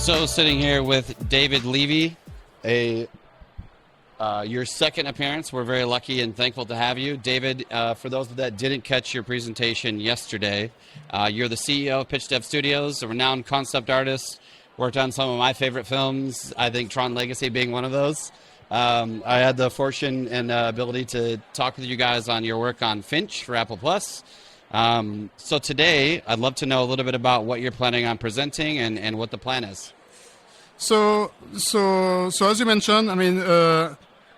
So sitting here with David Levy, your second appearance. We're very lucky and thankful to have you. David, for those that didn't catch your presentation yesterday, you're the CEO of Pitch Dev Studios, a renowned concept artist, worked on some of my favorite films, I think Tron Legacy being one of those. I had the fortune and ability to talk with you guys on your work on Finch for Apple Plus. So today, I'd love to know a little bit about what you're planning on presenting and what the plan is. So as you mentioned, I mean,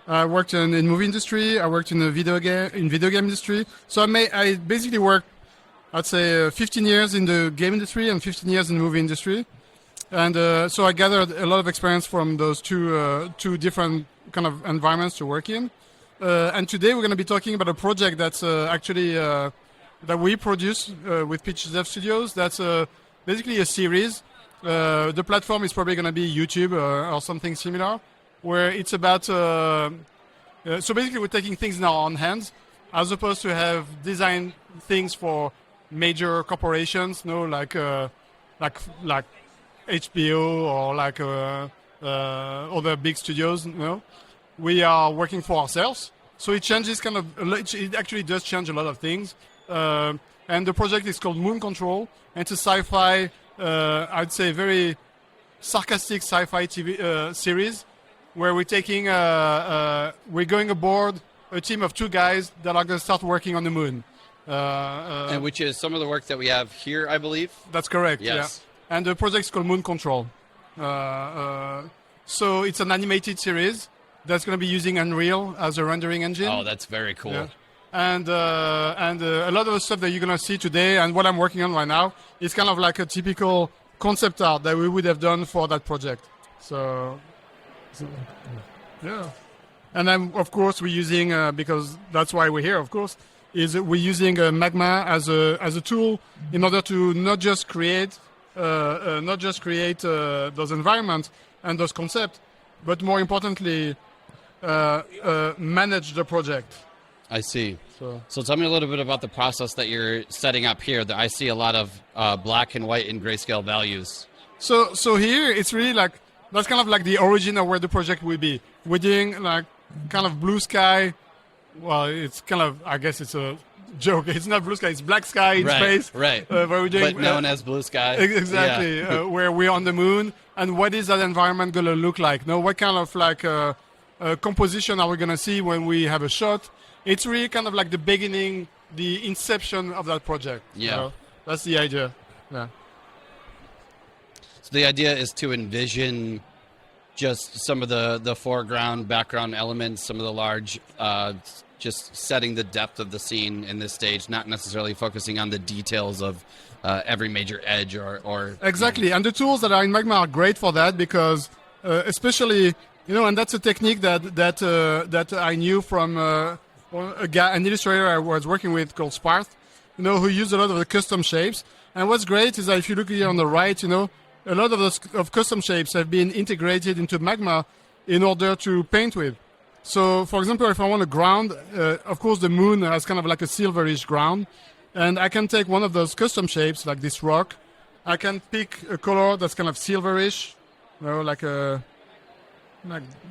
I worked in movie industry. I worked in the video game industry. So I basically worked, I'd say, 15 years in the game industry and 15 years in the movie industry. And so I gathered a lot of experience from those two different kind of environments to work in. And today we're going to be talking about a project that's actually that we produce with Pitch Dev Studios. That's basically a series. The platform is probably going to be YouTube or something similar, where it's about. So basically, we're taking things in our own hands, as opposed to have designed things for major corporations, like HBO or like other big studios. We are working for ourselves, so it changes it actually does change a lot of things. And the project is called Kontrol, and it's a sci-fi, I'd say very sarcastic sci-fi TV series, where we're taking, we're going aboard a team of two guys that are going to start working on the moon. And which is some of the work that we have here, I believe? That's correct, yes. Yeah. And the project is called Kontrol. So it's an animated series that's going to be using Unreal as a rendering engine. Oh, that's very cool. Yeah. And a lot of the stuff that you're going to see today and what I'm working on right now is kind of like a typical concept art that we would have done for that project. So yeah. And then, of course, we're using, because that's why we're here, of course, is we're using Magma as a tool in order to not just create those environments and those concepts, but more importantly, manage the project. I see. So tell me a little bit about the process that you're setting up here. That I see a lot of black and white and grayscale values. So here it's really like that's kind of like the origin of where the project will be. We're doing like kind of blue sky. Well, it's kind of, I guess it's a joke. It's not blue sky. It's black sky in space. Right. Where we're doing, but known as blue sky. Exactly. Yeah. Where we're on the moon, and what is that environment going to look like? Now, what kind of like composition are we going to see when we have a shot? It's really kind of like the beginning, the inception of that project. Yeah. So that's the idea. Yeah. So the idea is to envision just some of the foreground, background elements, some of the large, just setting the depth of the scene in this stage, not necessarily focusing on the details of every major edge or Exactly. And the tools that are in Magma are great for that because especially, and that's a technique that I knew from an illustrator I was working with called Sparth, who used a lot of the custom shapes. And what's great is that if you look here on the right, a lot of those custom shapes have been integrated into Magma in order to paint with. So, for example, if I want a ground, of course the moon has kind of like a silverish ground, and I can take one of those custom shapes, like this rock. I can pick a color that's kind of silverish, like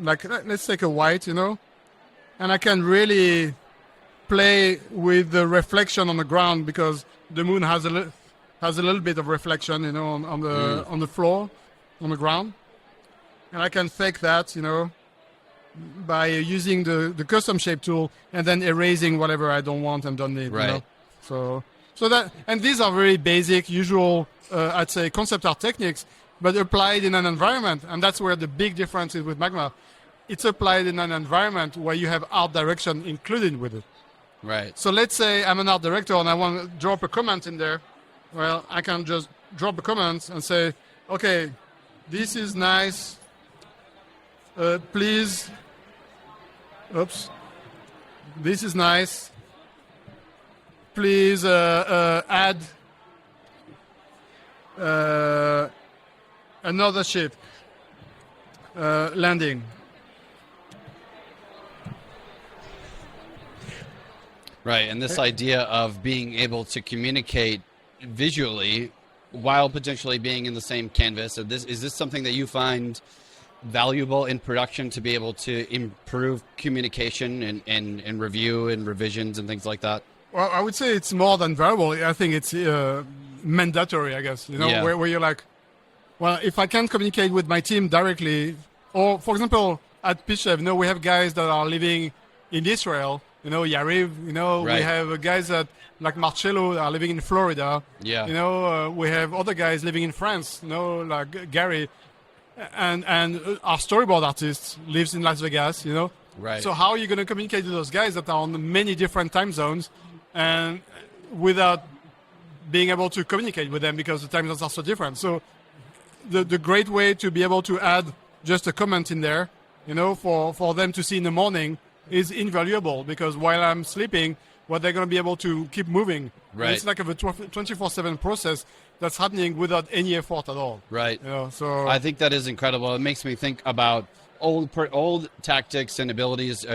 let's take a white, and I can really play with the reflection on the ground because the moon has a little bit of reflection, on the floor, on the ground, and I can fake that, by using the custom shape tool and then erasing whatever I don't want and don't need. Right. So that, and these are very basic, usual, I'd say, concept art techniques, but applied in an environment, and that's where the big difference is with Magma. It's applied in an environment where you have art direction included with it. Right. So let's say I'm an art director and I want to drop a comment in there. Well, I can just drop a comment and say, okay, this is nice. Please. Oops. This is nice. Please add another ship landing. Right, and this idea of being able to communicate visually while potentially being in the same canvas. Is this something that you find valuable in production to be able to improve communication and review and revisions and things like that? Well, I would say it's more than valuable. I think it's mandatory, I guess, Yeah. where you're like, well, if I can't communicate with my team directly, or for example, at PitchDev, we have guys that are living in Israel, Yariv, Right. we have guys that, like Marcello, that are living in Florida. Yeah. We have other guys living in France, like Gary, and our storyboard artist lives in Las Vegas, Right. So how are you going to communicate to those guys that are on many different time zones and without being able to communicate with them because the time zones are so different? So the great way to be able to add just a comment in there, for them to see in the morning is invaluable, because while I'm sleeping, they're going to be able to keep moving. Right. And it's like a 24/7 process that's happening without any effort at all. Right. So I think that is incredible. It makes me think about old tactics and abilities,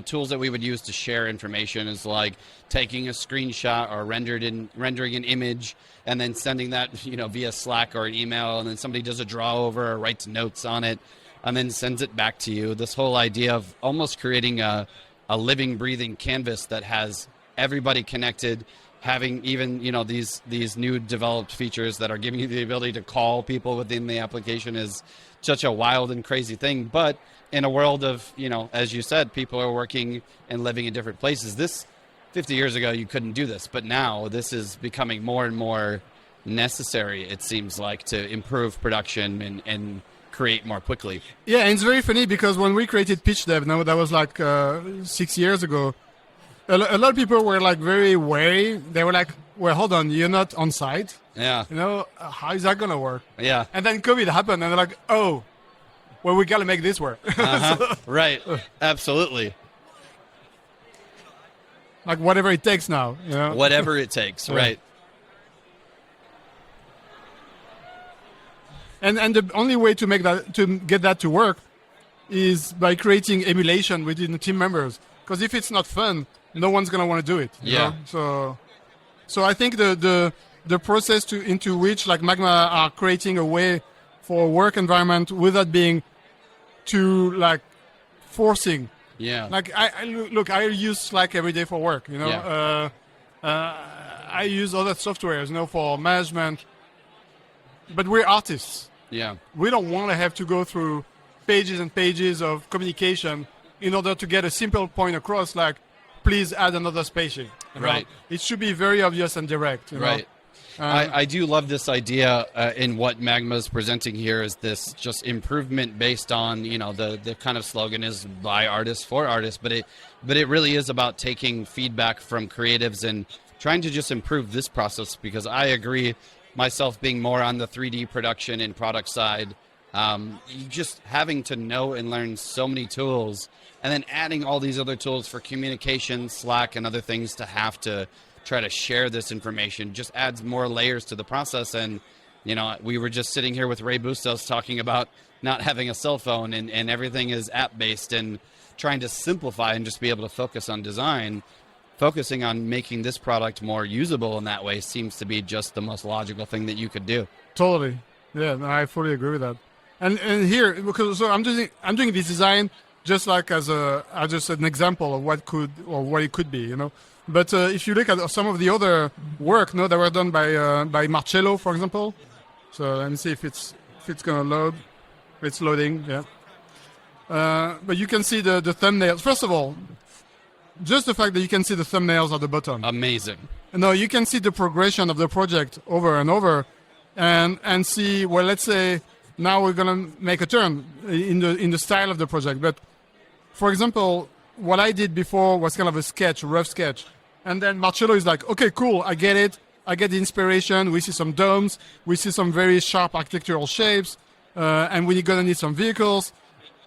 tools that we would use to share information, is like taking a screenshot or rendering an image and then sending that via Slack or an email, and then somebody does a draw over or writes notes on it and then sends it back to you. This whole idea of almost creating a living, breathing canvas that has everybody connected, having even these new developed features that are giving you the ability to call people within the application is such a wild and crazy thing. But in a world of, as you said, people are working and living in different places. This 50 years ago, you couldn't do this, but now this is becoming more and more necessary, it seems like, to improve production and create more quickly. yeah, and it's very funny because when we created PitchDev, that was like 6 years ago, a lot of people were like very wary. They were like, well, hold on, you're not on site. Yeah. How is that going to work? Yeah. And then COVID happened, and they're like, oh, well, we got to make this work. Uh-huh. Right. Absolutely. Like whatever it takes now, Whatever it takes. Yeah. Right. And the only way to get that to work is by creating emulation within the team members. Because if it's not fun, no one's gonna want to do it. you Yeah. know? So I think the process into which like Magma are creating a way for a work environment without being too like forcing. Yeah. Like I use Slack every day for work. Yeah. I use other softwares, for management. But we're artists. Yeah. We don't want to have to go through pages and pages of communication in order to get a simple point across, like, please add another spacing. Right. It should be very obvious and direct. Right. I do love this idea in what Magma is presenting here, is this just improvement based on, the kind of slogan is by artists for artists, but it really is about taking feedback from creatives and trying to just improve this process, because I agree, myself being more on the 3D production and product side, just having to know and learn so many tools, and then adding all these other tools for communication, Slack and other things, to have to try to share this information just adds more layers to the process. And, we were just sitting here with Ray Bustos talking about not having a cell phone and everything is app-based, and trying to simplify and just be able to focus on design. Focusing on making this product more usable in that way seems to be just the most logical thing that you could do. Totally. Yeah, no, I fully agree with that. And here, because I'm doing this design just like as just an example of what it could be, But if you look at some of the other work, that were done by Marcello, for example. So let me see if it's gonna load. It's loading. Yeah. But you can see the thumbnails. First of all, just the fact that you can see the thumbnails at the bottom. Amazing. No, you can see the progression of the project over and over, and see. Well, let's say now we're gonna make a turn in the style of the project. But for example, what I did before was kind of a rough sketch, and then Marcello is like, okay, cool, I get it. I get the inspiration. We see some domes. We see some very sharp architectural shapes, and we're gonna need some vehicles,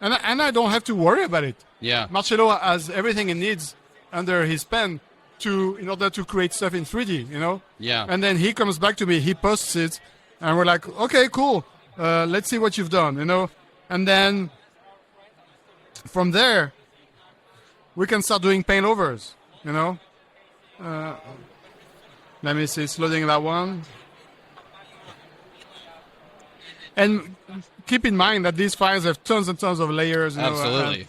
and I don't have to worry about it. Yeah. Marcello has everything he needs under his pen in order to create stuff in 3D, Yeah. And then he comes back to me, he posts it, and we're like, okay, cool. Let's see what you've done, And then from there, we can start doing paint overs, Let me see, it's loading that one. And keep in mind that these files have tons and tons of layers. You know, Absolutely.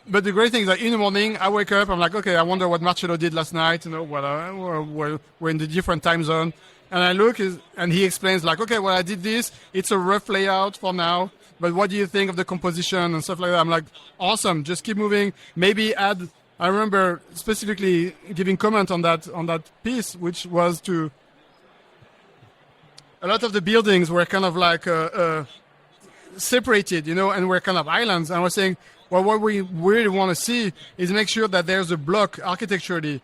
But the great thing is that in the morning, I wake up, I'm like, okay, I wonder what Marcello did last night, you know, we're in the different time zone. And I look, and he explains like, okay, well, I did this. It's a rough layout for now, but what do you think of the composition and stuff like that? I'm like, awesome, just keep moving. Maybe add, I remember specifically giving comment on that piece, which was to, a lot of the buildings were kind of like separated, you know, and were kind of islands. And I was saying, well, what we really want to see is make sure that there's a block architecturally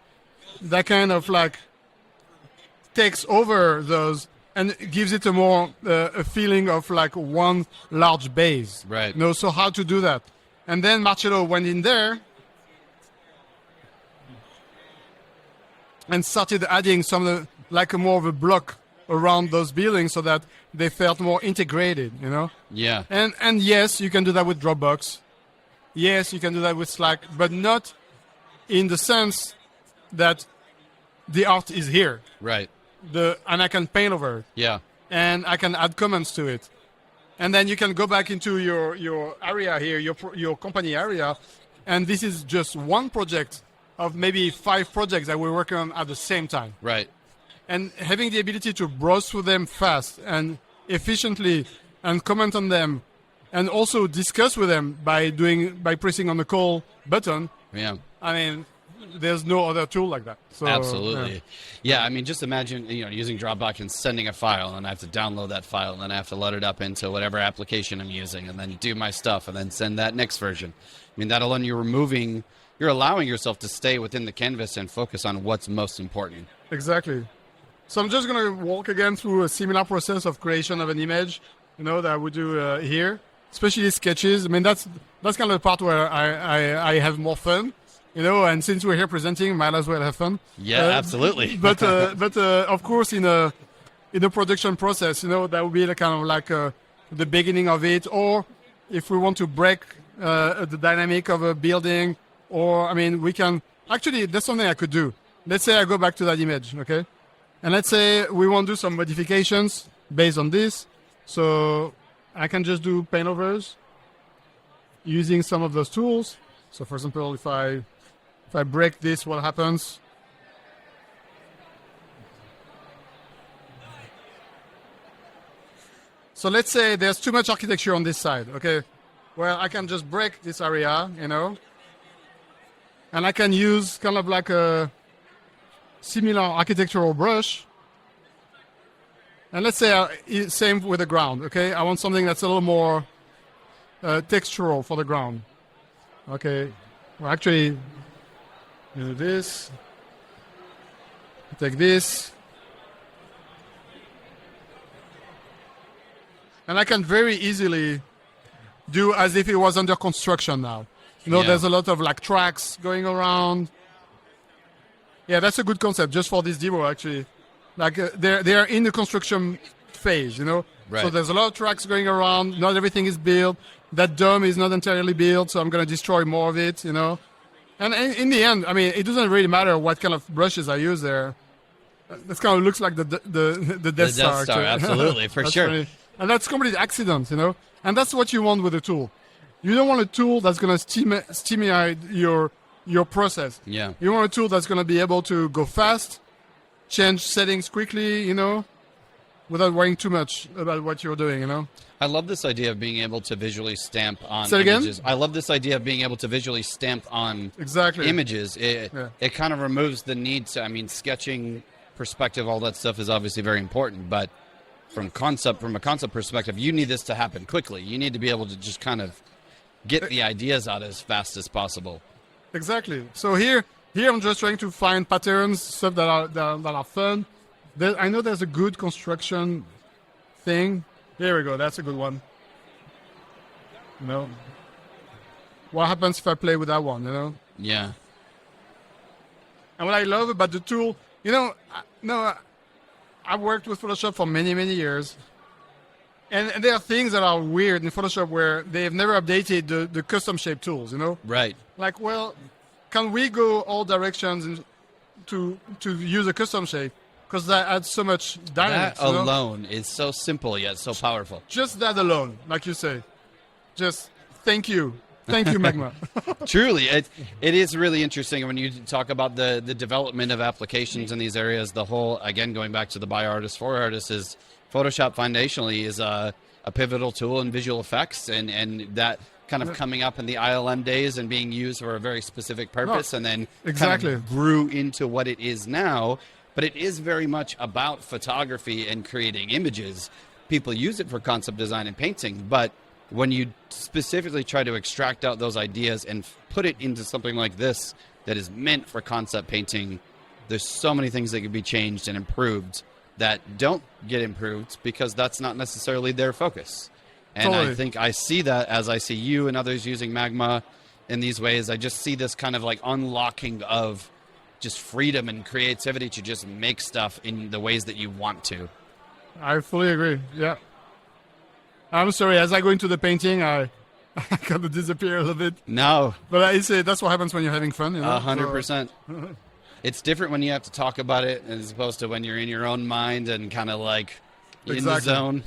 that kind of like takes over those and gives it a more a feeling of like one large base. Right. You know, so how to do that? And then Marcello went in there and started adding some like more of a block around those buildings so that they felt more integrated, you know? Yeah. And yes, you can do that with Dropbox. Yes, you can do that with Slack, but not in the sense that the art is here. Right. And I can paint over it. Yeah. And I can add comments to it. And then you can go back into your area here, your company area, and this is just one project of maybe 5 projects that we're working on at the same time. Right. And having the ability to browse through them fast and efficiently and comment on them and also discuss with them by pressing on the call button. Yeah. I mean, there's no other tool like that. So, Absolutely. Yeah, I mean, just imagine, you know, using Dropbox and sending a file, and I have to download that file, and then I have to load it up into whatever application I'm using, and then do my stuff, and then send that next version. I mean, that alone, you're allowing yourself to stay within the canvas and focus on what's most important. Exactly. So I'm just going to walk again through a similar process of creation of an image, you know, that I would do here, especially sketches. I mean, that's kind of the part where I have more fun, you know, and since we're here presenting, might as well have fun. Yeah, absolutely. But of course, in a production process, you know, that would be the kind of like the beginning of it, or if we want to break the dynamic of a building, or, I mean, we can, actually, that's something I could do. Let's say I go back to that image, okay? And let's say we want to do some modifications based on this. So I can just do paint overs using some of those tools. So for example, if I break this, what happens? So let's say there's too much architecture on this side, okay? Well, I can just break this area, you know, and I can use kind of like a similar architectural brush. And let's say same with the ground, okay? I want something that's a little more textural for the ground. Okay, well, actually, do this, take this, and I can very easily do as if it was under construction now. You know, There's a lot of like tracks going around. Yeah, that's a good concept just for this demo, actually. Like they're in the construction phase, you know. Right. So there's a lot of tracks going around. Not everything is built. That dome is not entirely built, so I'm going to destroy more of it, you know. And in the end, I mean, it doesn't really matter what kind of brushes I use there. This kind of looks like the Death Star. Absolutely, for sure. Funny. And that's complete accident, you know. And that's what you want with a tool. You don't want a tool that's going to stimulate your process. Yeah. You want a tool that's going to be able to go fast, change settings quickly, you know, without worrying too much about what you're doing, you know. I love this idea of being able to visually stamp on Say it again? images. I love this idea of being able to visually stamp on Exactly. images. It kind of removes the need to, I mean, sketching, perspective, all that stuff is obviously very important, but from a concept perspective, you need this to happen quickly. You need to be able to just kind of get the ideas out as fast as possible. Exactly. So here I'm just trying to find patterns, stuff that are fun. I know there's a good construction thing. Here we go. That's a good one. You know, what happens if I play with that one? You know. Yeah. And what I love about the tool, you know, I've worked with Photoshop for many, many years. And there are things that are weird in Photoshop where they've never updated the custom shape tools, you know? Right. Like, well, can we go all directions to use a custom shape? because that adds so much dynamics. That alone is so simple yet so powerful. Just that alone, like you say. Just thank you. Thank you, Magma. Truly, it is really interesting when you talk about the development of applications in these areas. The whole, again, going back to the by artist for artists, is Photoshop foundationally is a pivotal tool in visual effects, and that kind of coming up in the ILM days and being used for a very specific purpose, and then exactly kind of grew into what it is now. But it is very much about photography and creating images. People use it for concept design and painting, but when you specifically try to extract out those ideas and put it into something like this that is meant for concept painting, there's so many things that could be changed and improved that don't get improved because that's not necessarily their focus. And totally. I think I see that as I see you and others using Magma in these ways. I just see this kind of like unlocking of just freedom and creativity to just make stuff in the ways that you want to. I fully agree. Yeah. I'm sorry, as I go into the painting, I kind of disappear a little bit. No. But I say that's what happens when you're having fun. 100%. It's different when you have to talk about it as opposed to when you're in your own mind and kind of like in the zone.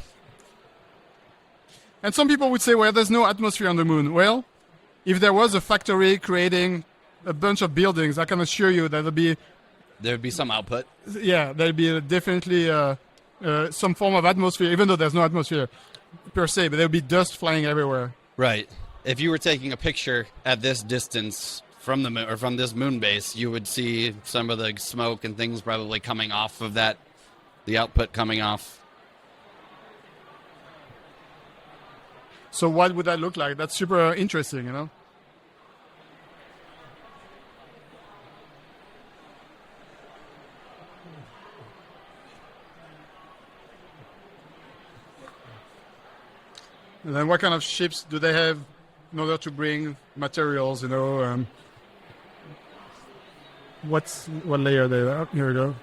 And some people would say, well, there's no atmosphere on the moon. Well, if there was a factory creating a bunch of buildings, I can assure you that there'd be some output. Yeah, there'd be definitely some form of atmosphere, even though there's no atmosphere per se, but there'll be dust flying everywhere. Right. If you were taking a picture at this distance from the moon or from this moon base, you would see some of the smoke and things probably coming off of that, the output coming off. So what would that look like? That's super interesting, you know? And then what kind of ships do they have in order to bring materials, you know? What layer are they? Oh, here we go.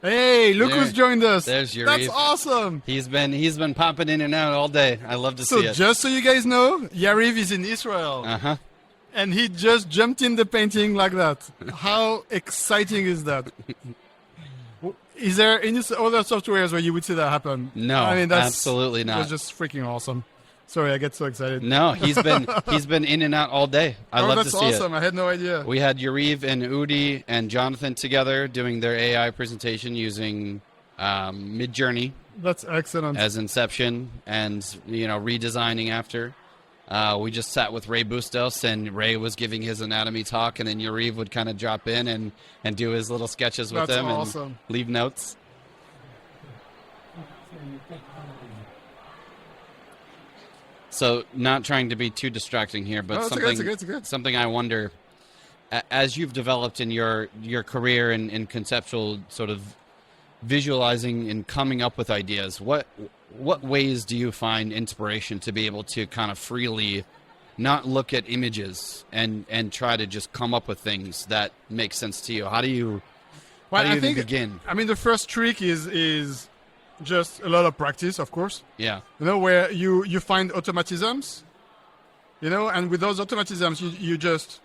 Hey, look who's joined us. There's Yariv. That's awesome. He's been popping in and out all day. I love to see it. So just so you guys know, Yariv is in Israel. Uh-huh. And he just jumped in the painting like that. How exciting is that? Is there any other softwares where you would see that happen? No, I mean, that's absolutely not. That's just freaking awesome. Sorry, I get so excited. No, he's been in and out all day. I love to see it. That's awesome. I had no idea. We had Yariv and Udi and Jonathan together doing their AI presentation using Midjourney. That's excellent. As Inception and, redesigning after. We just sat with Ray Bustos, and Ray was giving his anatomy talk, and then Yariv would kind of drop in and do his little sketches with them and leave notes. So, not trying to be too distracting here, but something I wonder, as you've developed in your career in conceptual sort of visualizing and coming up with ideas, what ways do you find inspiration to be able to kind of freely not look at images and try to just come up with things that make sense to you? How do you begin? I mean, the first trick is just a lot of practice, of course. Yeah. Where you find automatisms, and with those automatisms, you just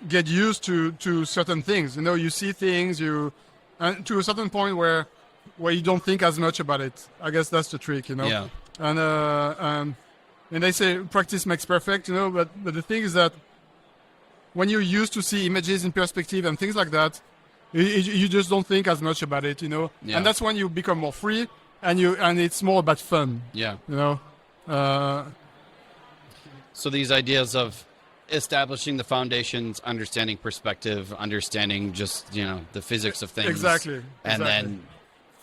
get used to certain things. You see things, and to a certain point where you don't think as much about it. I guess that's the trick, Yeah. And they say practice makes perfect, but the thing is that when you're used to see images in perspective and things like that, you just don't think as much about it, Yeah. And that's when you become more free, and it's more about fun. Yeah. So these ideas of establishing the foundations, understanding perspective, understanding just, the physics of things. Exactly. And then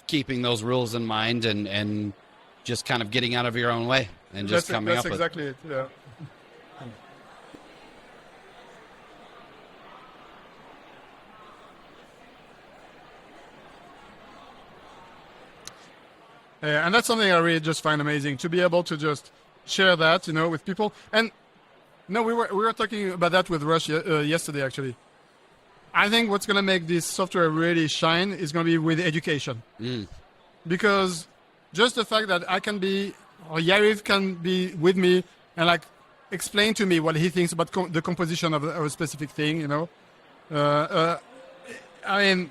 keeping those rules in mind and just kind of getting out of your own way and just coming up with. That's exactly it, yeah. And that's something I really just find amazing, to be able to just share that, with people. And no, we were talking about that with Rush yesterday, actually. I think what's going to make this software really shine is going to be with education. Because just the fact that I can be, or Yariv can be with me and like explain to me what he thinks about the composition of a specific thing, I mean,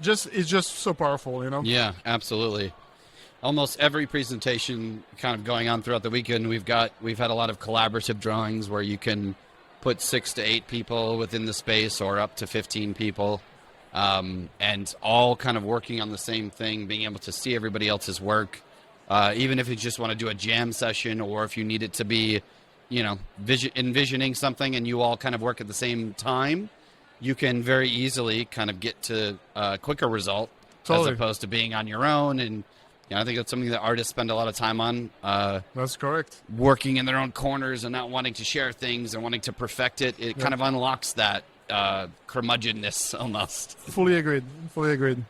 it's just so powerful, Yeah, absolutely. Almost every presentation kind of going on throughout the weekend, we've had a lot of collaborative drawings where you can put 6 to 8 people within the space or up to 15 people, and all kind of working on the same thing, being able to see everybody else's work, even if you just want to do a jam session, or if you need it to be, envisioning something and you all kind of work at the same time, you can very easily kind of get to a quicker result. Totally. As opposed to being on your own. And I think that's something that artists spend a lot of time on. That's correct. Working in their own corners and not wanting to share things and wanting to perfect it. It kind of unlocks that curmudgeonness almost. Fully agreed.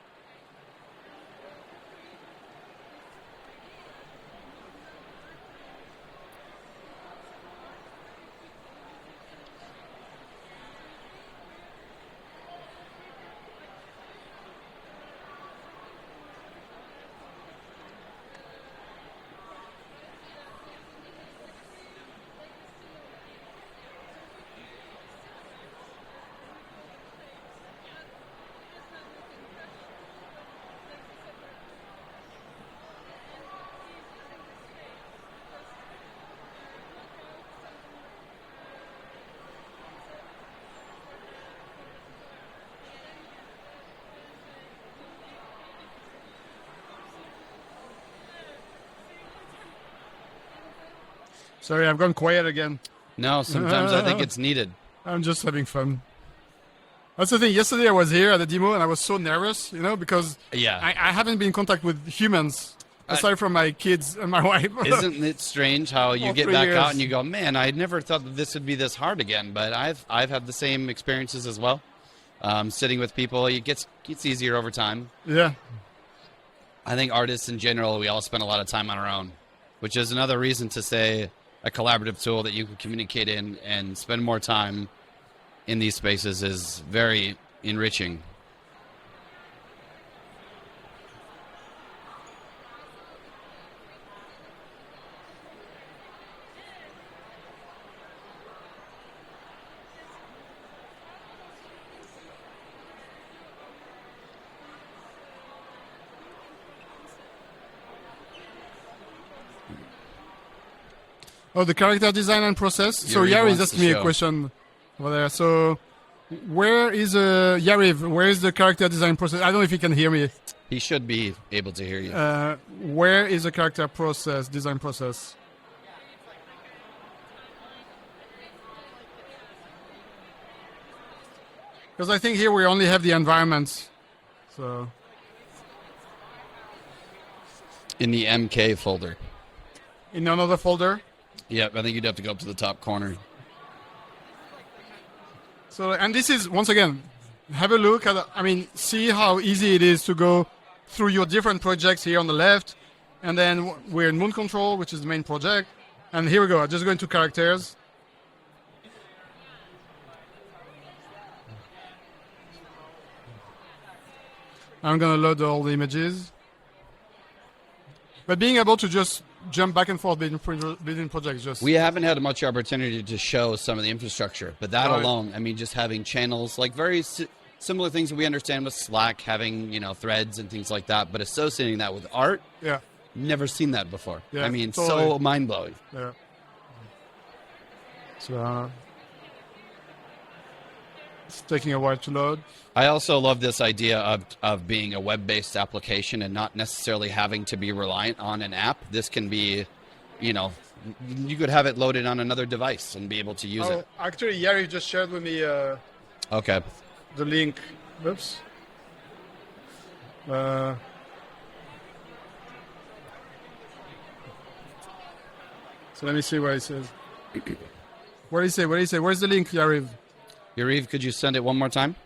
Sorry, I've gone quiet again. No, sometimes I think it's needed. I'm just having fun. That's the thing. Yesterday I was here at the demo and I was so nervous, because I haven't been in contact with humans aside from my kids and my wife. Isn't it strange how you get back out and you go, man, I never thought that this would be this hard again. But I've had the same experiences as well. Sitting with people, it gets easier over time. Yeah. I think artists in general, we all spend a lot of time on our own, which is another reason to say a collaborative tool that you can communicate in and spend more time in these spaces is very enriching. Oh, the character design and process. So Yariv asked me a question over there. So where is Yariv? Where is the character design process? I don't know if he can hear me. He should be able to hear you. Where is the character design process? Because I think here we only have the environments. So in the MK folder. In another folder? Yep, I think you'd have to go up to the top corner. So, and this is, once again, have a look at, see how easy it is to go through your different projects here on the left. And then we're in Moon Control, which is the main project. And here we go. I just go into characters. I'm going to load all the images. But being able to just jump back and forth between projects. We haven't had much opportunity to show some of the infrastructure, but that alone, just having channels, like very similar things that we understand with Slack, having, threads and things like that, but associating that with art, never seen that before. Yeah, totally. So mind-blowing. Yeah. So it's taking a while to load. I also love this idea of being a web-based application and not necessarily having to be reliant on an app. This can be, you could have it loaded on another device and be able to use it. Actually, Yari just shared with me okay. The link. Oops. So let me see what he says. What did he say? Where's the link, Yariv? Yariv, could you send it one more time?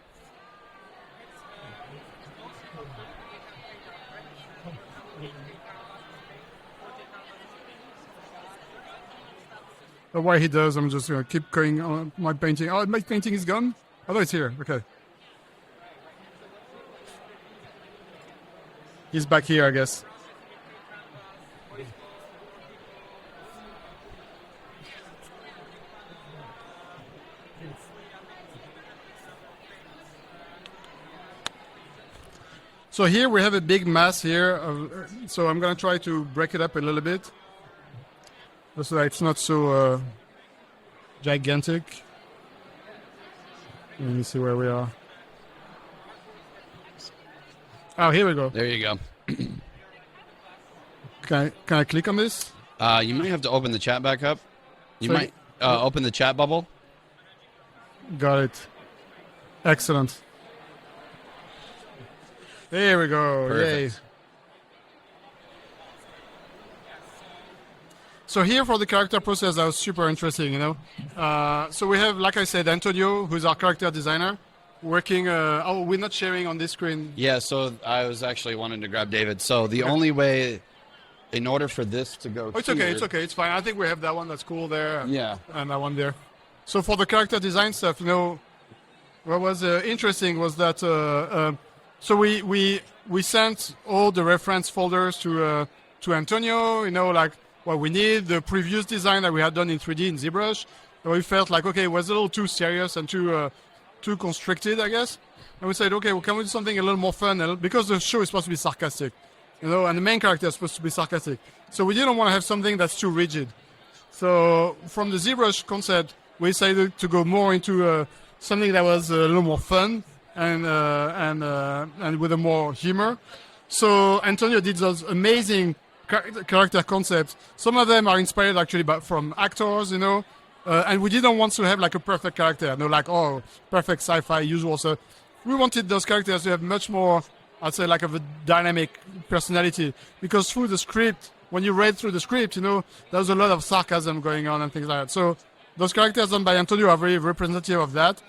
While he does, I'm just gonna keep going on my painting. Oh, my painting is gone. Oh no, it's here. Okay. He's back here, I guess. So here we have a big mass here. So I'm going to try to break it up a little bit so that it's not so gigantic. Let me see where we are. Oh, here we go. There you go. Can I click on this? You might have to open the chat back up. You So- might open the chat bubble. Got it. Excellent. There we go. Perfect. Yay. So here for the character process, that was super interesting, you know. So we have, like I said, Antonio, who's our character designer, working. Oh, we're not sharing on this screen. Yeah, so I was actually wanting to grab David. So the only way, in order for this to go Oh, it's okay. here- It's okay. It's fine. I think we have that one that's cool there. Yeah. And that one there. So for the character design stuff, you know, what was interesting was that so we sent all the reference folders to Antonio, you know, like what we need, the previous design that we had done in 3D in ZBrush. And we felt like, okay, it was a little too serious and too constricted, I guess. And we said, okay, well, can we do something a little more fun? Because the show is supposed to be sarcastic, you know, and the main character is supposed to be sarcastic. So we didn't want to have something that's too rigid. So from the ZBrush concept, we decided to go more into something that was a little more fun and with a more humor. So Antonio did those amazing character concepts. Some of them are inspired actually from actors, you know, and we didn't want to have like a perfect character, you know, like, oh, perfect sci-fi usual. So we wanted those characters to have much more, I'd say, like of a dynamic personality, because through the script, when you read through the script, you know, there's a lot of sarcasm going on and things like that. So those characters done by Antonio are very representative of that.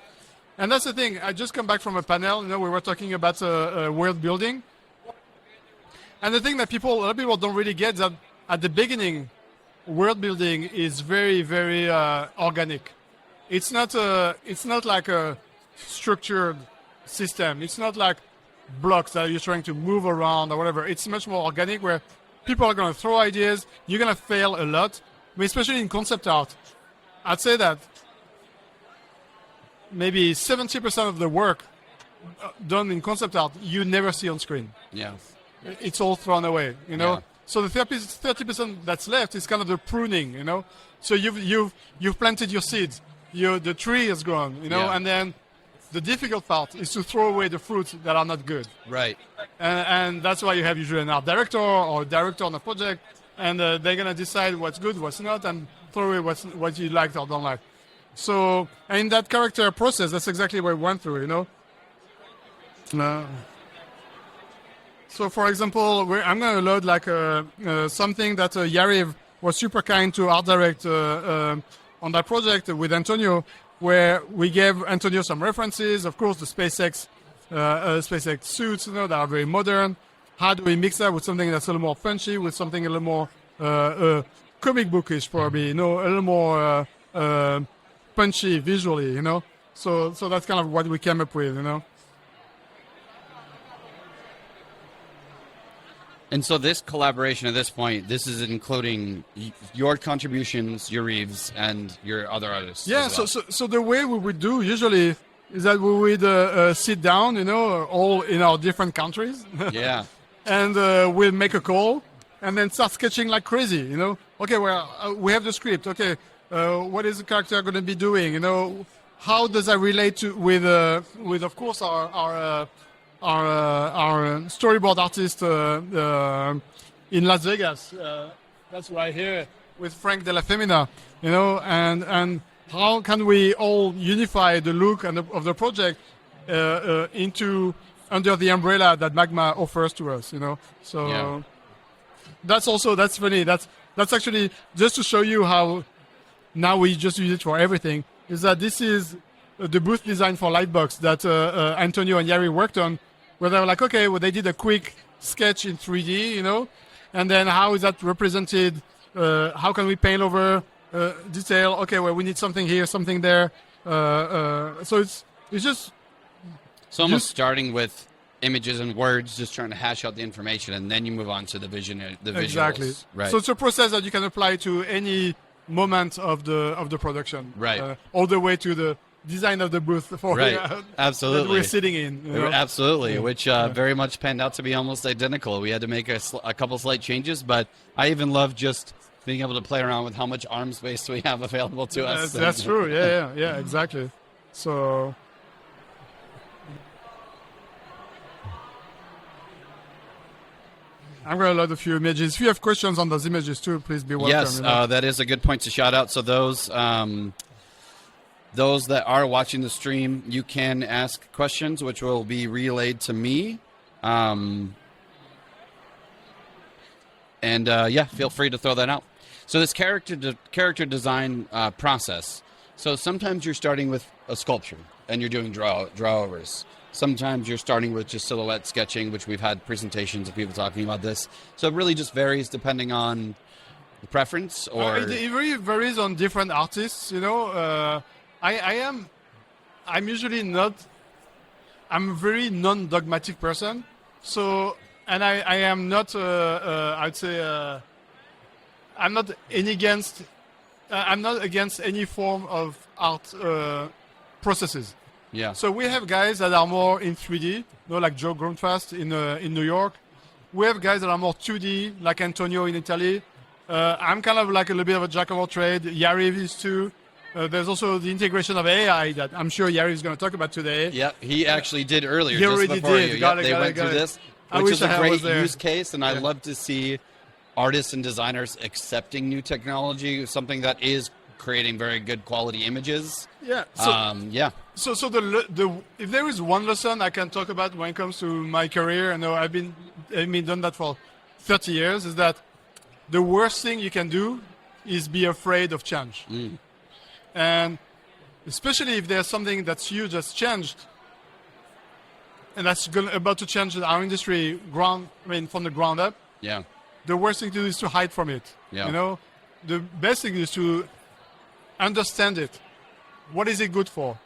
And that's the thing. I just come back from a panel. You know, we were talking about world building. And the thing that a lot of people don't really get is that at the beginning, world building is very, very organic. It's not like a structured system. It's not like blocks that you're trying to move around or whatever. It's much more organic, where people are going to throw ideas. You're going to fail a lot, but especially in concept art. I'd say that maybe 70% of the work done in concept art you never see on screen. Yeah. It's all thrown away, you know. Yeah. So the 30% that's left is kind of the pruning, you know. So you've planted your seeds, the tree has grown, you know, Yeah. and then the difficult part is to throw away the fruits that are not good. Right. And that's why you have usually an art director or a director on a project, and they're gonna decide what's good, what's not, and throw away what you liked or don't like. So in that character process, that's exactly what we went through, you know. So for example, I'm gonna load like something that Yariv was super kind to art direct on that project with Antonio, where we gave Antonio some references, of course, the SpaceX suits, you know, that are very modern. How do we mix that with something that's a little more punchy, with something a little more comic bookish, probably, you know, a little more punchy visually, you know. So that's kind of what we came up with, you know. And so this collaboration at this point, this is including your contributions, your Reeves, and your other artists. Yeah, as well. so the way we would do usually is that we would sit down, you know, all in our different countries, Yeah. and we'll make a call, and then start sketching like crazy, you know. Okay, well, we have the script. Okay, what is the character going to be doing? You know, how does that relate to with of course our storyboard artist in Las Vegas. That's right here with Frank de la Femina, you know, and how can we all unify the look of the project into under the umbrella that Magma offers to us, you know? So Yeah. that's funny. That's actually just to show you how now we just use it for everything. Is that this is the booth design for LightBox that Antonio and Yari worked on, where they were like, okay, well, they did a quick sketch in 3D, you know, and then how is that represented? How can we paint over detail. Okay, well, we need something here, something there. So it's just It's almost starting with images and words, just trying to hash out the information, and then you move on to the visuals. exactly Right. So it's a process that you can apply to any moment of the production, Right. all the way to the design of the booth for Right. that Absolutely. we're sitting in. You know? Absolutely, which very much panned out to be almost identical. We had to make a couple slight changes, but I even love just being able to play around with how much arm space we have available to us. That's true. Yeah, exactly. So I'm going to load a few images. If you have questions on those images too, please be welcome. Yes, that is a good point to shout out. So those that are watching the stream, you can ask questions, which will be relayed to me. And feel free to throw that out. So this character design process. So sometimes you're starting with a sculpture and you're doing drawovers. Sometimes you're starting with just silhouette sketching, which we've had presentations of people talking about this. So it really just varies depending on the preference, or it really varies on different artists. You know, I'm usually not. I'm a very non-dogmatic person. So, and I am not. I'd say I'm not against. I'm not against any form of art processes. yeah. So we have guys that are more in 3D, you know, like Joe Grundfast in New York. We have guys that are more 2D, like Antonio in Italy. I'm kind of like a little bit of a jack of all trades. Yariv is too. There's also the integration of AI that I'm sure Yariv is going to talk about today. Yeah, he actually did earlier. He just already before did. You. Got Yep, it, they got went it, got through it. this, I which wish is I a was great there. use case, and I love to see artists and designers accepting new technology, something that is creating very good quality images. Yeah. So the if there is one lesson I can talk about when it comes to my career, I know I've been done that for 30 years, is that the worst thing you can do is be afraid of change. And especially if there's something that's huge that's changed, and that's about to change our industry from the ground up. Yeah. The worst thing to do is to hide from it. Yeah. You know, the best thing is to understand it. What is it good for?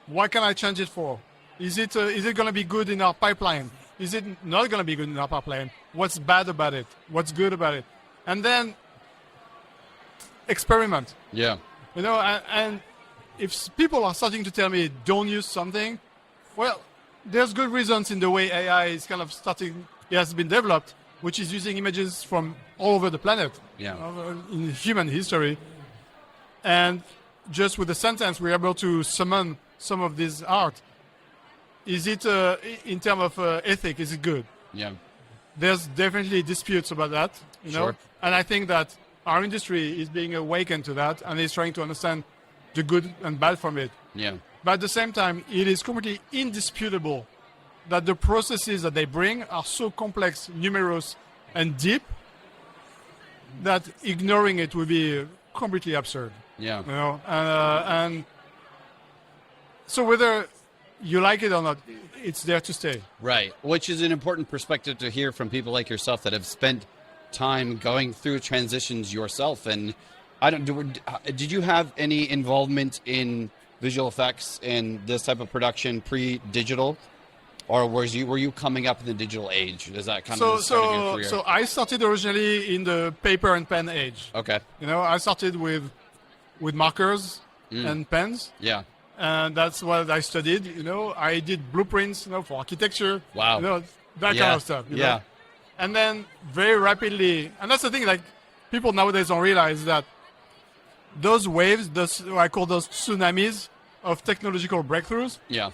What can I change it for? Is it going to be good in our pipeline? Is it not going to be good in our pipeline? What's bad about it? What's good about it? And then experiment. Yeah. You know, and if people are starting to tell me don't use something, well, there's good reasons in the way AI is kind of it has been developed, which is using images from all over the planet in human history. And just with a sentence, we're able to summon some of this art. Is it, in terms of ethic, is it good? Yeah. There's definitely disputes about that, you know? Sure. And I think that our industry is being awakened to that and is trying to understand the good and bad from it. Yeah. But at the same time, it is completely indisputable that the processes that they bring are so complex, numerous, and deep that ignoring it would be completely absurd. Yeah. You know, and so whether you like it or not, it's there to stay. Right, which is an important perspective to hear from people like yourself that have spent time going through transitions yourself. And did you have any involvement in visual effects and this type of production pre-digital, or were you coming up in the digital age? Is that kind of the start of your career? So I started originally in the paper and pen age. Okay. You know, I started with markers and pens. Yeah. And that's what I studied. You know, I did blueprints, you know, for architecture. Wow. You know, that kind of stuff. You Yeah. know? And then very rapidly, and that's the thing, like people nowadays don't realize that those waves, I call those tsunamis of technological breakthroughs, Yeah.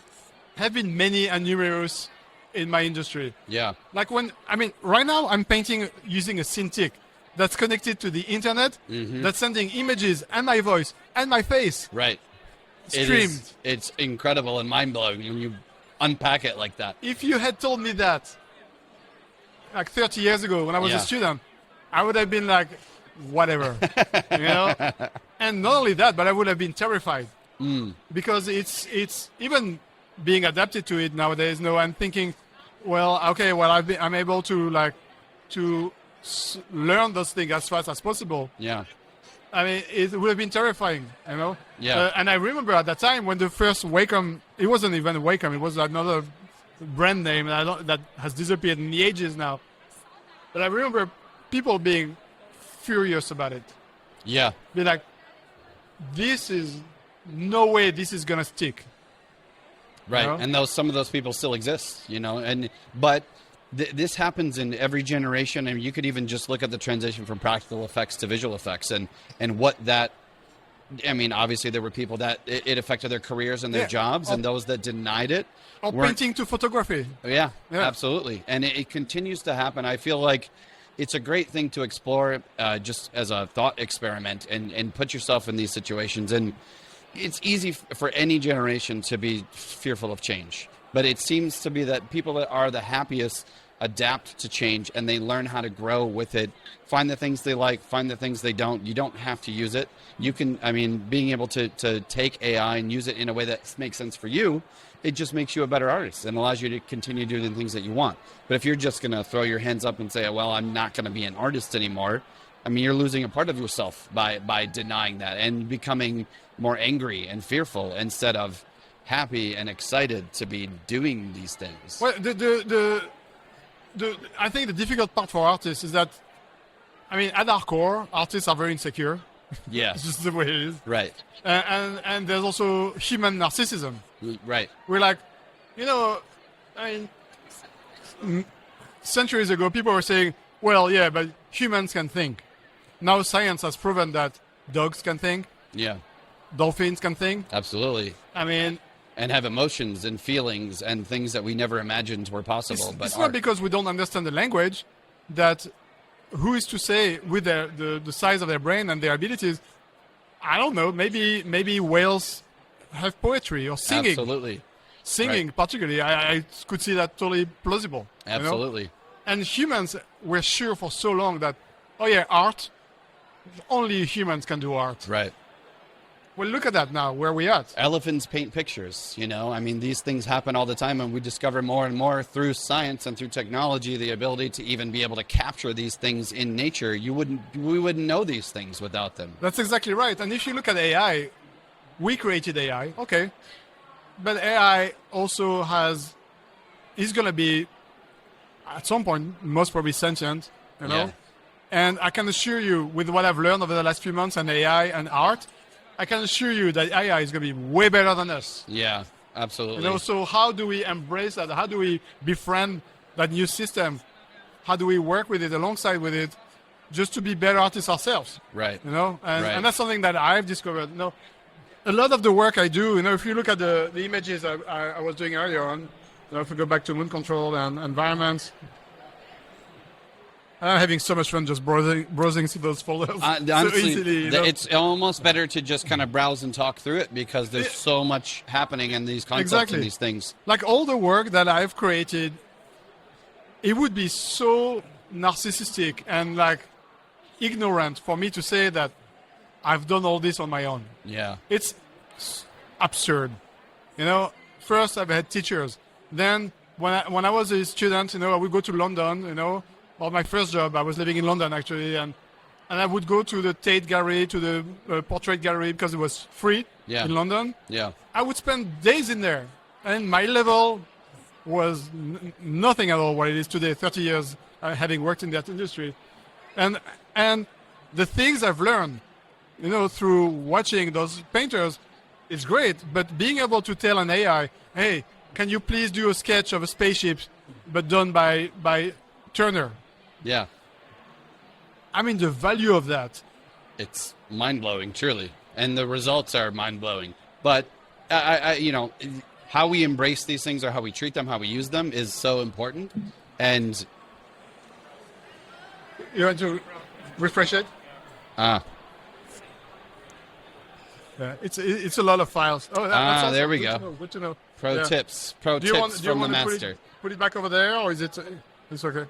have been many and numerous in my industry. Yeah. Like right now I'm painting using a Cintiq that's connected to the internet, that's sending images and my voice and my face. Right. Streamed. It's incredible and mind-blowing when you unpack it like that. If you had told me that like 30 years ago when I was Yeah. a student, I would have been like, whatever, you know? And not only that, but I would have been terrified because it's even being adapted to it nowadays. No, I'm thinking, I'm able to learn those things as fast as possible. Yeah. I mean, it would have been terrifying, you know? Yeah. And I remember at that time when the first Wacom, it wasn't even a Wacom, it was another brand name that has disappeared in the ages now. But I remember people being furious about it. Yeah. Be like, no way this is going to stick. Right. You know? And some of those people still exist, but this happens in every generation. And you could even just look at the transition from practical effects to visual effects and what that, obviously there were people that it affected their careers and their jobs, and those that denied it. Or painting to photography. Yeah, absolutely. And it continues to happen. I feel like it's a great thing to explore just as a thought experiment and put yourself in these situations. And it's easy for any generation to be fearful of change. But it seems to be that people that are the happiest adapt to change, and they learn how to grow with it, find the things they like, find the things they don't. You don't have to use it. You can, being able to take AI and use it in a way that makes sense for you, it just makes you a better artist and allows you to continue doing the things that you want. But if you're just going to throw your hands up and say, well, I'm not going to be an artist anymore, you're losing a part of yourself by denying that and becoming more angry and fearful instead of happy and excited to be doing these things. Well, I think the difficult part for artists is that, at our core, artists are very insecure. Yeah. It's just the way it is. Right. And there's also human narcissism. Right. We're like, centuries ago, people were saying, well, yeah, but humans can think. Now science has proven that dogs can think. Yeah. Dolphins can think. Absolutely. And have emotions and feelings and things that we never imagined were possible. It's not because we don't understand the language that who is to say with the size of their brain and their abilities, I don't know, maybe whales have poetry or singing. Absolutely. Singing, right. Particularly, I could see that totally plausible. Absolutely. And humans were sure for so long that, art, only humans can do art. Right. Well, look at that now, where we at. Elephants paint pictures, these things happen all the time, and we discover more and more through science and through technology, the ability to even be able to capture these things in nature. We wouldn't know these things without them. That's exactly right. And if you look at AI, we created AI, okay. But AI also is going to be, at some point, most probably sentient, Yeah. And I can assure you, with what I've learned over the last few months on AI and art, I can assure you that AI is going to be way better than us. Yeah, absolutely. So how do we embrace that? How do we befriend that new system? How do we work with it, alongside with it, just to be better artists ourselves? Right. And that's something that I've discovered. A lot of the work I do, if you look at the images I was doing earlier on, if we go back to moon control and environments, I'm having so much fun just browsing through those folders. Honestly, so easily, it's almost better to just kind of browse and talk through it because there's so much happening in these concepts and these things. Like all the work that I've created, it would be so narcissistic and ignorant for me to say that I've done all this on my own. Yeah. It's absurd. First I've had teachers. Then when I was a student, I would go to London, Well, my first job, I was living in London actually, and I would go to the Tate Gallery, to the Portrait Gallery, because it was free in London. Yeah. I would spend days in there, and my level was nothing at all what it is today, 30 years having worked in that industry. And the things I've learned, through watching those painters is great, but being able to tell an AI, hey, can you please do a sketch of a spaceship, but done by Turner? Yeah. The value of that. It's mind-blowing, truly. And the results are mind-blowing. But, how we embrace these things or how we treat them, how we use them is so important. And you want to refresh it? Yeah, it's a lot of files. Oh, that's awesome. There we Good go. To know. Good to know. Pro tips from the master. Put it back over there, or is it? It's okay.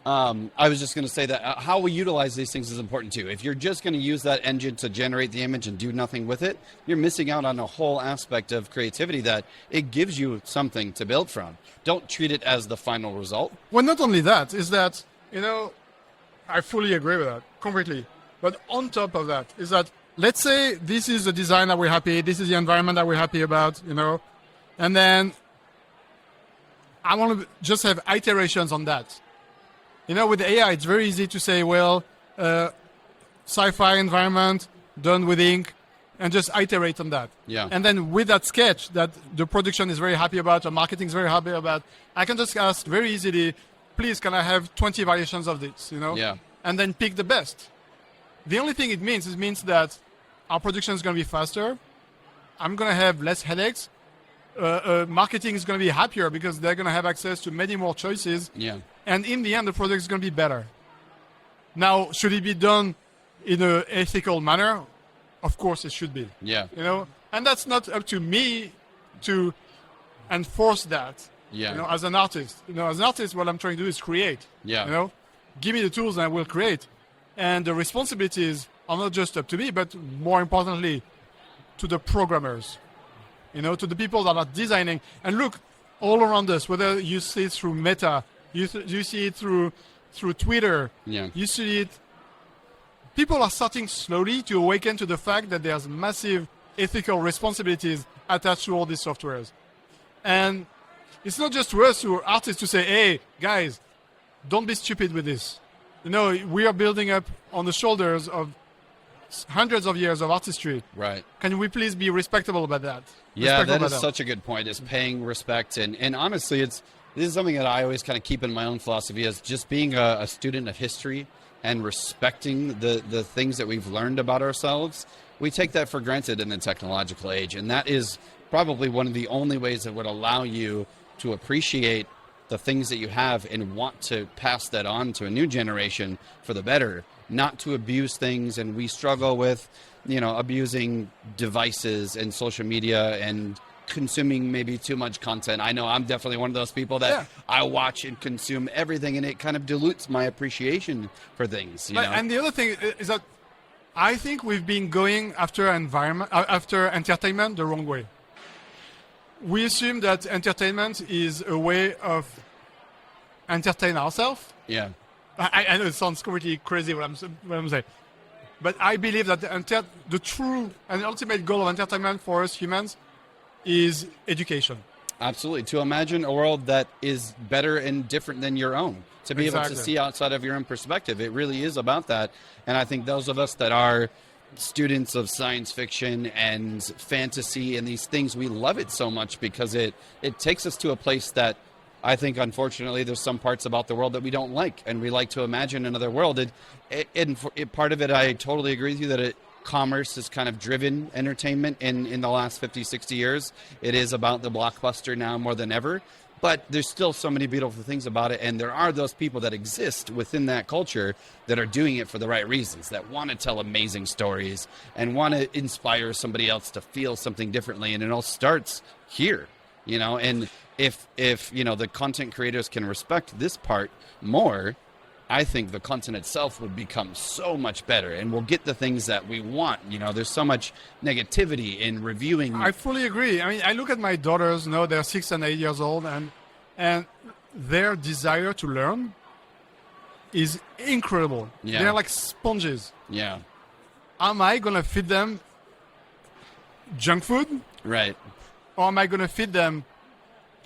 I was just going to say that how we utilize these things is important too. If you're just going to use that engine to generate the image and do nothing with it, you're missing out on a whole aspect of creativity that it gives you something to build from. Don't treat it as the final result. Well, not only that, is that, I fully agree with that, completely. But on top of that is that, let's say this is the design that we're happy, this is the environment that we're happy about, and then I want to just have iterations on that. With AI, it's very easy to say, well, sci-fi environment done with ink, and just iterate on that. Yeah. And then with that sketch that the production is very happy about, or marketing is very happy about, I can just ask very easily, please, can I have 20 variations of this, Yeah. And then pick the best. The only thing it means that our production is going to be faster. I'm going to have less headaches. Marketing is going to be happier because they're going to have access to many more choices. Yeah. And in the end, the product is going to be better. Now, should it be done in an ethical manner? Of course, it should be. Yeah. And that's not up to me to enforce that. Yeah. As an artist. As an artist, what I'm trying to do is create. Yeah. Give me the tools and I will create. And the responsibilities are not just up to me, but more importantly, to the programmers. To the people that are designing. And look, all around us, whether you see it through Meta, you see it through Twitter, you see it. People are starting slowly to awaken to the fact that there's massive ethical responsibilities attached to all these softwares. And it's not just to us who are artists to say, hey, guys, don't be stupid with this. We are building up on the shoulders of hundreds of years of artistry. Right. Can we please be respectable about that? Yeah, that is such a good point, is paying respect. And honestly, this is something that I always kind of keep in my own philosophy, is just being a student of history and respecting the things that we've learned about ourselves. We take that for granted in the technological age. And that is probably one of the only ways that would allow you to appreciate the things that you have and want to pass that on to a new generation for the better, not to abuse things. And we struggle with, abusing devices and social media and consuming maybe too much content. I know I'm definitely one of those people that I watch and consume everything, and it kind of dilutes my appreciation for things. And the other thing is that I think we've been going after entertainment the wrong way. We assume that entertainment is a way of entertain ourselves. Yeah. I know it sounds completely crazy what I'm saying. But I believe that the true and ultimate goal of entertainment for us humans is education. Absolutely. To imagine a world that is better and different than your own. To be able to see outside of your own perspective. It really is about that. And I think those of us that are students of science fiction and fantasy and these things, we love it so much because it takes us to a place that I think, unfortunately, there's some parts about the world that we don't like, and we like to imagine another world. Part of it, I totally agree with you that commerce has kind of driven entertainment in the last 50, 60 years. It is about the blockbuster now more than ever, but there's still so many beautiful things about it, and there are those people that exist within that culture that are doing it for the right reasons, that want to tell amazing stories and want to inspire somebody else to feel something differently, and it all starts here, and if the content creators can respect this part more, I think the content itself would become so much better, and we'll get the things that we want. There's so much negativity in reviewing. I fully agree. I mean, I look at my daughters, they're 6 and 8 years old, and their desire to learn is incredible. Yeah. They're like sponges. Yeah. Am I going to feed them junk food? Right. Or am I going to feed them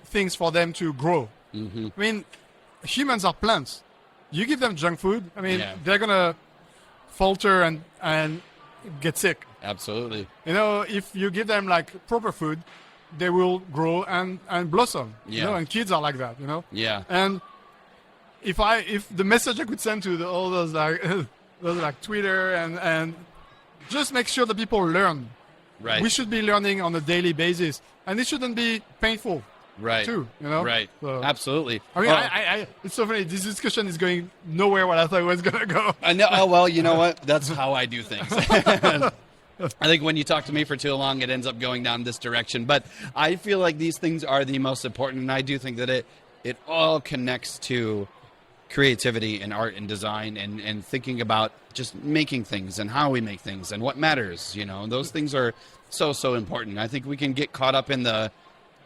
things for them to grow? Mm-hmm. I mean, humans are plants. You give them junk food, they're going to falter and get sick. Absolutely. If you give them like proper food, they will grow and blossom. Yeah. And kids are like that, Yeah. And if the message I could send to all those like Twitter and just make sure that people learn. Right. We should be learning on a daily basis, and it shouldn't be painful. Right. Too, Right. So, Absolutely. I mean, it's so funny. This discussion is going nowhere what I thought it was going to go. I know. Oh, well, you know what? That's how I do things. I think when you talk to me for too long, it ends up going down this direction. But I feel like these things are the most important, and I do think that it all connects to creativity and art and design and thinking about just making things and how we make things and what matters. Those things are so important. I think we can get caught up in the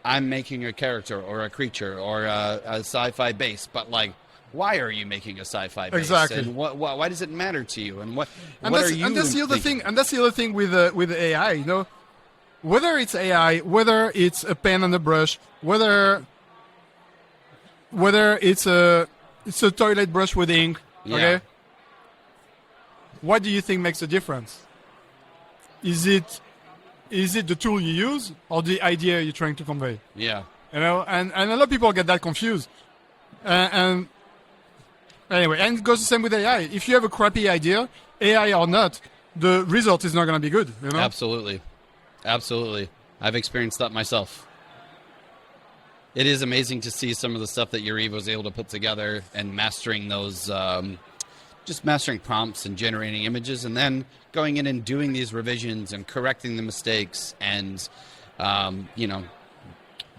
I'm making a character or a creature or a sci-fi base, but like why are you making a sci-fi base? Exactly. And why does it matter to you? And what And are that's, you and that's the other thinking? thing. And that's the other thing with AI. You know, whether it's AI, whether it's a pen and a brush, whether it's a toilet brush with ink. Yeah. Okay. What do you think makes a difference? Is it the tool you use or the idea you're trying to convey? Yeah. You know, and a lot of people get that confused. And anyway, and it goes the same with AI. If you have a crappy idea, AI or not, the result is not going to be good. You know? Absolutely. Absolutely. I've experienced that myself. It is amazing to see some of the stuff that Yuri was able to put together and mastering those, just mastering prompts and generating images, and then going in and doing these revisions and correcting the mistakes and,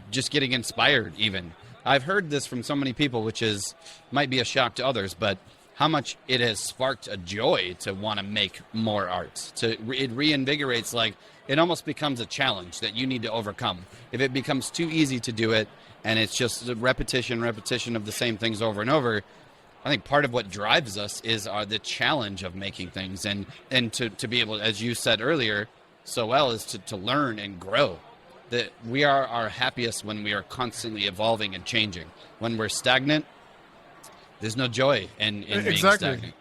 just getting inspired even. I've heard this from so many people, which might be a shock to others, but how much it has sparked a joy to want to make more art. It reinvigorates, like, it almost becomes a challenge that you need to overcome. If it becomes too easy to do it, and it's just a repetition of the same things over and over, I think part of what drives us is the challenge of making things, and to be able, as you said earlier so well, is to learn and grow. That we are our happiest when we are constantly evolving and changing. When we're stagnant, there's no joy in being Exactly. stagnant.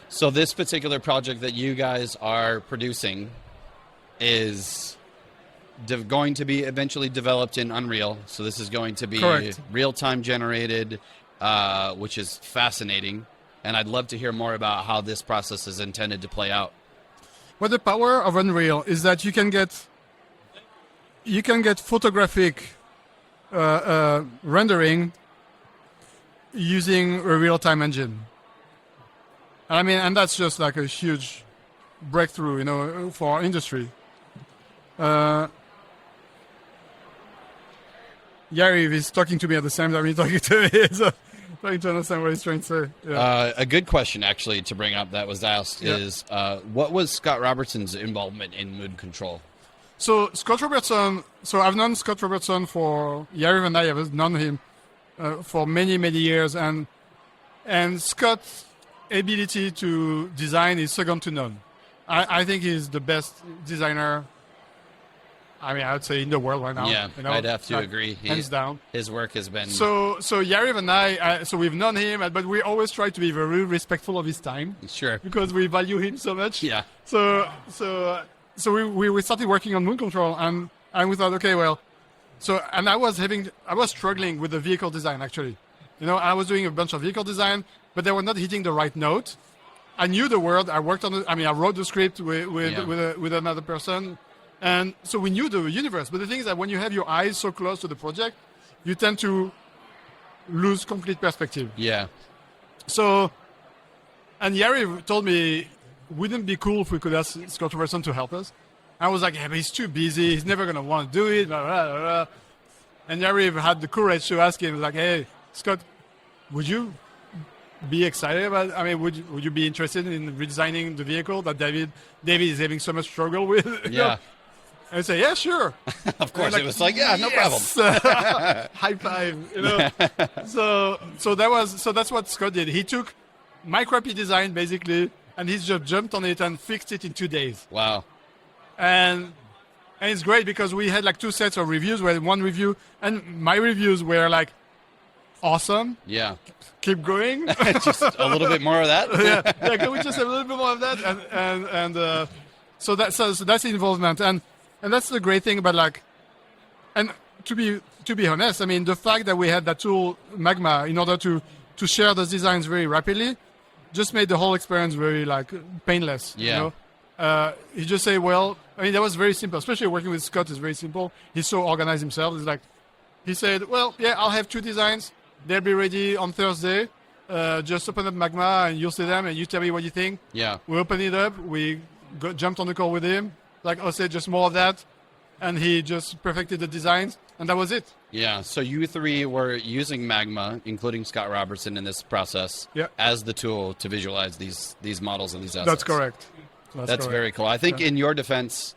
So this particular project that you guys are producing is going to be eventually developed in Unreal. So this is going to be Correct. real-time generated, which is fascinating. And I'd love to hear more about how this process is intended to play out. Well, the power of Unreal is that you can get photographic rendering using a real-time engine. I mean, and that's just like a huge breakthrough, you know, for our industry. Yari is talking to me at the same time he's talking to me, so trying to understand what he's trying to say. Yeah. A good question, actually, to bring up that was asked is, what was Scott Robertson's involvement in mood control? So Scott Robertson, I've known Scott Robertson for Yari and I have known him for many, many years, and Scott's ability to design is second to none. I think he's the best designer, I mean, I would say in the world right now. Yeah, you know? I'd have to Like, agree. Hands down. His work has been... So Yariv and I, so we've known him, but we always try to be very respectful of his time. Sure. Because we value him so much. Yeah. So we started working on Moon Control, and we thought, okay, well, and I was struggling with the vehicle design, actually. You know, I was doing a bunch of vehicle design, but they were not hitting the right note. I knew the word. I worked on it. I mean, I wrote the script with another person. And so we knew the universe. But the thing is that when you have your eyes so close to the project, you tend to lose complete perspective. Yeah. So, and Yari told me, wouldn't it be cool if we could ask Scott Robertson to help us? I was like, yeah, but he's too busy. He's never going to want to do it. Blah, blah, blah, blah. And Yari had the courage to ask him, like, hey, Scott, would you be excited about, I mean, would you be interested in redesigning the vehicle that David is having so much struggle with? Yeah. And I say, yeah, sure. Of course, like, it was like, yeah, no yes! problem. High five, you know. so that's what Scott did. He took my crappy design basically, and he just jumped on it and fixed it in 2 days. Wow. And it's great because we had like 2 sets of reviews. We had one review, and my reviews were like, awesome. Yeah. Keep going. Just a little bit more of that. yeah. Can we just have a little bit more of that? And so that's the involvement, and that's the great thing about like, and to be honest, I mean, the fact that we had that tool Magma in order to share those designs very rapidly, just made the whole experience very like painless. Yeah. You know? You just say, well, I mean, that was very simple. Especially working with Scott is very simple. He's so organized himself. It's like, he said, well, yeah, I'll have 2 designs. They'll be ready on Thursday. Just open up Magma and you'll see them and you tell me what you think. Yeah. We opened it up. We jumped on the call with him. Like, I'll say just more of that. And he just perfected the designs. And that was it. Yeah. So you 3 were using Magma, including Scott Robertson in this process, as the tool to visualize these models and these assets. That's correct. That's very cool. I think in your defense,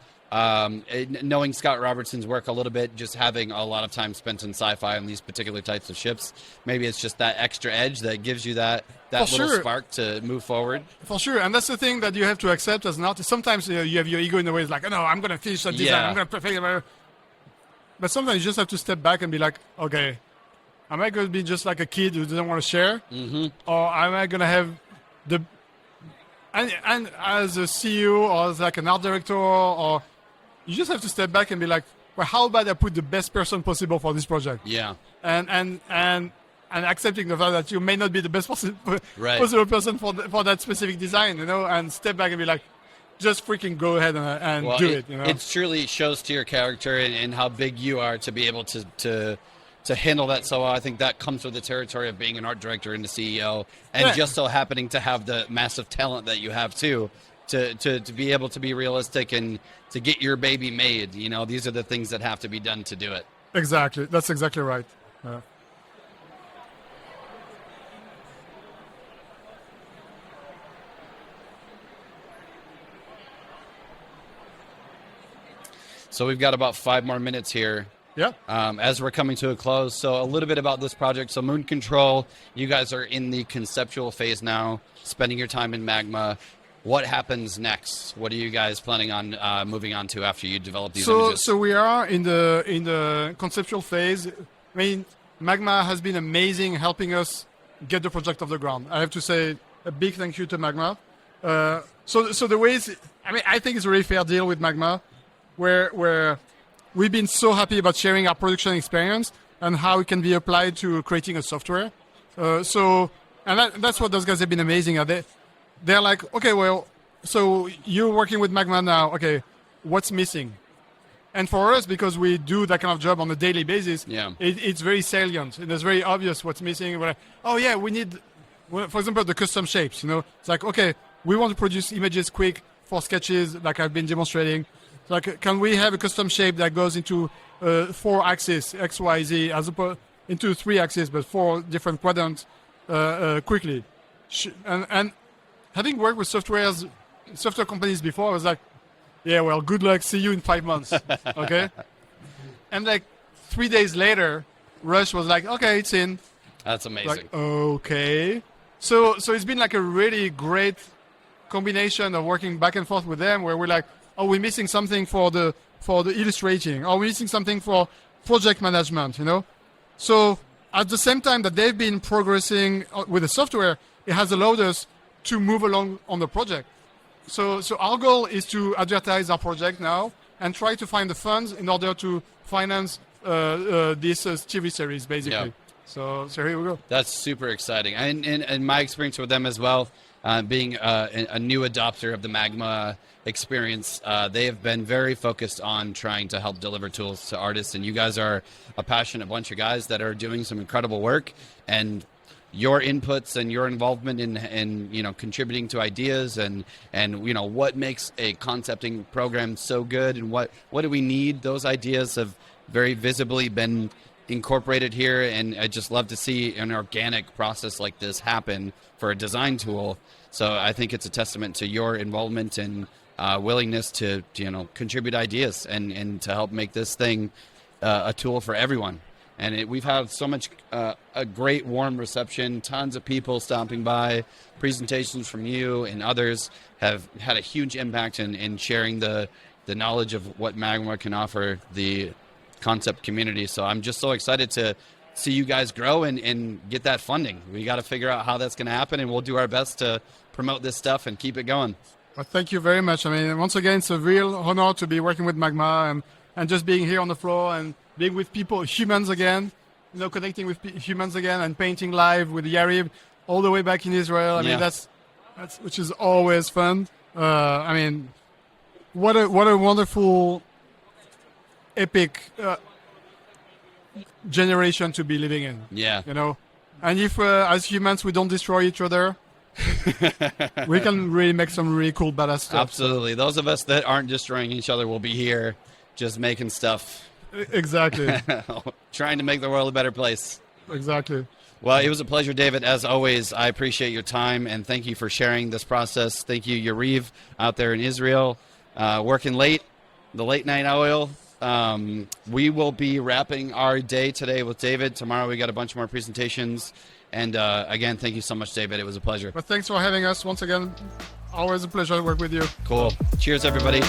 Knowing Scott Robertson's work a little bit, just having a lot of time spent in sci-fi on these particular types of ships, maybe it's just that extra edge that gives you that little spark to move forward. For sure, and that's the thing that you have to accept as an artist. Sometimes you have your ego in the way. It's like, oh, no, I'm going to finish that design. I'm going to perfect it. But sometimes you just have to step back and be like, okay, am I going to be just like a kid who doesn't want to share? Mm-hmm. Or am I going to have the... And as a CEO or as like an art director, or you just have to step back and be like, well, how about I put the best person possible for this project? Yeah. And accepting the fact that you may not be the best possible person for that specific design, and step back and be like, just freaking go ahead and do it. It truly shows to your character and how big you are to be able to handle that so well. I think that comes with the territory of being an art director and a CEO, and just so happening to have the massive talent that you have too, to be able to be realistic and to get your baby made. These are the things that have to be done to do it. Exactly. That's exactly right. So we've got about 5 more minutes here. Yeah. As we're coming to a close, so a little bit about this project. So Moon Control, you guys are in the conceptual phase now, spending your time in Magma. What happens next? What are you guys planning on moving on to after you develop these images? So we are in the conceptual phase. I mean, Magma has been amazing helping us get the project off the ground. I have to say a big thank you to Magma. So the ways, I think it's a really fair deal with Magma, where we've been so happy about sharing our production experience and how it can be applied to creating a software. That's what those guys have been amazing at. They're like, okay, well, so you're working with Magma now. Okay, what's missing? And for us, because we do that kind of job on a daily basis, it's very salient. And it's very obvious what's missing. We're like, oh, yeah, we need, for example, the custom shapes. It's like, okay, we want to produce images quick for sketches like I've been demonstrating. Like, can we have a custom shape that goes into 4 axes, X, Y, Z, as opposed into 3 axes, but 4 different quadrants quickly? And having worked with software companies before, I was like, yeah, well, good luck. See you in 5 months. Okay. And like 3 days later, Rush was like, okay, it's in. That's amazing. Like, okay. So it's been like a really great combination of working back and forth with them, where we're like, oh, we're missing something for the illustrating, or we're missing something for project management, So at the same time that they've been progressing with the software, it has allowed us to move along on the project. So our goal is to advertise our project now and try to find the funds in order to finance this TV series, basically. Yeah. So here we go. That's super exciting. And my experience with them as well, being a new adopter of the Magma experience, they have been very focused on trying to help deliver tools to artists. And you guys are a passionate bunch of guys that are doing some incredible work. And your inputs and your involvement in contributing to ideas and what makes a concepting program so good and what do we need, those ideas have very visibly been incorporated here, and I just love to see an organic process like this happen for a design tool. So I think it's a testament to your involvement and willingness to contribute ideas and to help make this thing a tool for everyone. And we've had so much a great warm reception, tons of people stopping by, presentations from you and others have had a huge impact in sharing the knowledge of what Magma can offer the concept community. So I'm just so excited to see you guys grow and get that funding. We got to figure out how that's going to happen, and we'll do our best to promote this stuff and keep it going. Well, thank you very much. Once again, it's a real honor to be working with Magma and just being here on the floor and being with people, humans again, connecting with humans again and painting live with Yarib all the way back in Israel. That's which is always fun. What a wonderful, epic generation to be living in. Yeah. And if as humans we don't destroy each other, we can really make some really cool badass stuff. Absolutely. Those of us that aren't destroying each other will be here just making stuff. Exactly. Trying to make the world a better place. Exactly. Well, it was a pleasure, David. As always, I appreciate your time, and thank you for sharing this process. Thank you, Yariv, out there in Israel, working late. the late night oil. We will be wrapping our day today with David. Tomorrow we got a bunch more presentations. And again, thank you so much, David. It was a pleasure. But thanks for having us once again. Always a pleasure to work with you. Cool. Cheers, everybody.